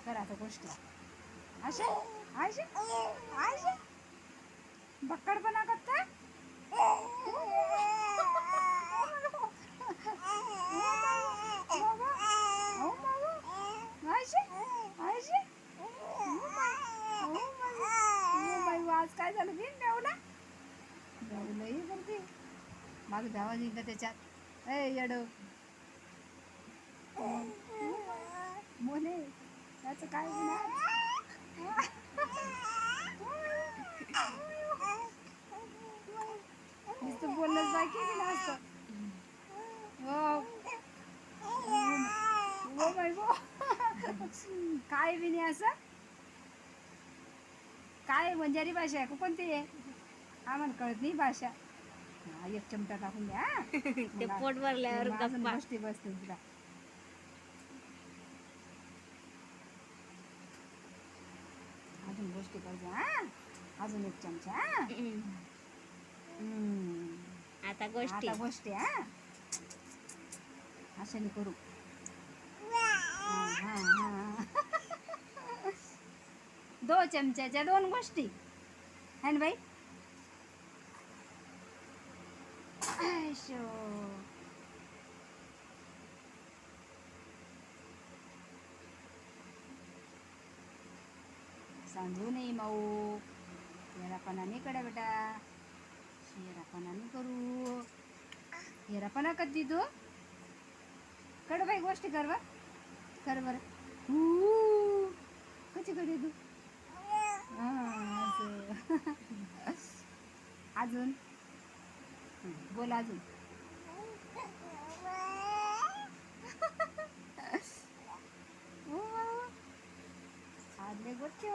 करा आता गोष्टी अशा अशा अशा बक्कडपणा करता आज काय झालं बिन मेवला मेवलंही करते माझं आवाज येईल त्याच्यात ए येड मोने त्याचं काय नुसतं बोललंच बाकी ना असतं हो बाई गो काय बी नाही असं काय बंजारी भाषा आहे कोणती आहे आम्हाला कळत नाही भाषा एक चमचा टाकून द्या ते पोट भरल्यावर गप्पा बसते बसते तुला अजून गोष्टी करते हा अजून एक चमचा आता गोष्टी हा अशाने करू दो चमच्याच्या 2 गोष्टी है ना बाई सांगू नाही माऊ येरापणाने कडा बेटा येरापणाने करू येरापणा कधी तू कड बाई गोष्टी कर बरं कशी कडे तू अजून बोल अजून आदले गोष्टी